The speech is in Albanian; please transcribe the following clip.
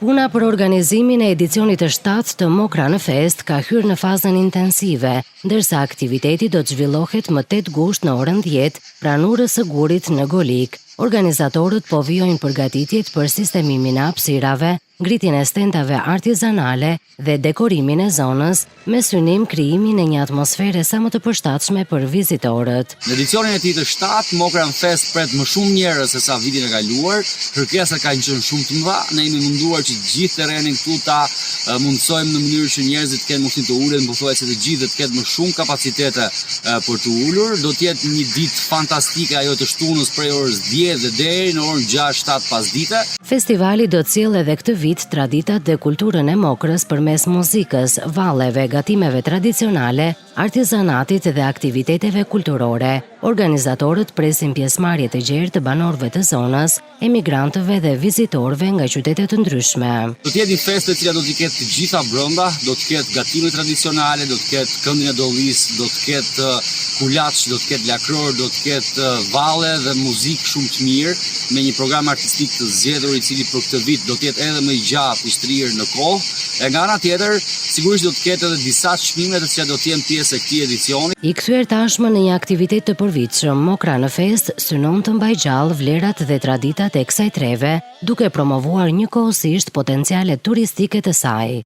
Puna për organizimin e edicionit të 7 të Mokranë Fest ka hyrë në fazën intensive, ndërsa aktiviteti do të zhvillohet më 8 gusht në orën 10 pranë urës së Gurit në Golik. Organizatorët po vijojnë përgatitjet për sistemimin e hapësirave, ngritjen e stendave artizanale dhe dekorimin e zonës, me synim krijimin e një atmosfere sa më të përshtatshme për vizitorët. Në edicionin e tij të 7, Mokranë Fest pret më shumë njerëz se sa vitin e kaluar. Kërkesat kanë qenë shumë të mëdha. Ne jemi munduar që gjithë terrenin këtu ta mundsojmë në mënyrë që njerëzit të kenë mundësi të ulen, pothuajse të gjithë të ketë më shumë kapacitete për të ulur. Do të jetë një ditë fantastike ajo të shtunës prej orës 10 dhe deri në orën 6-7 pasdite. Festivali do të sjellë edhe këtë vit traditat dhe kulturën e Mokrës përmes muzikës, valleve, gatimeve tradicionale, artizanatit dhe aktiviteteve kulturore. Organizatorët presin pjesëmarrje të gjerë të banorëve të zonës, emigrantëve dhe vizitorëve nga qytete të ndryshme. Do të jetë një festë e cila do të ketë të gjitha brenda, do të ketë gatime tradicionale, do të ketë këndin e dollis, do të ketë kulaç, do të ketë lakror, do të ketë valle dhe muzikë shumë të mirë, me një program artistik të zgjedhur i cili për këtë vit do të jetë edhe më i gjatë, i shtrirë në kohë. E nga ana tjetër, sigurisht do të ketë edhe disa çmime të cilat do të jenë pjesë e këtij edicioni. I kthyer tashmë në një aktivitet të përvitshëm, Mokranë Fest synon të mbajë gjallë vlerat dhe traditat e kësaj treve, duke promovuar njëkohësisht potencialet turistike të saj.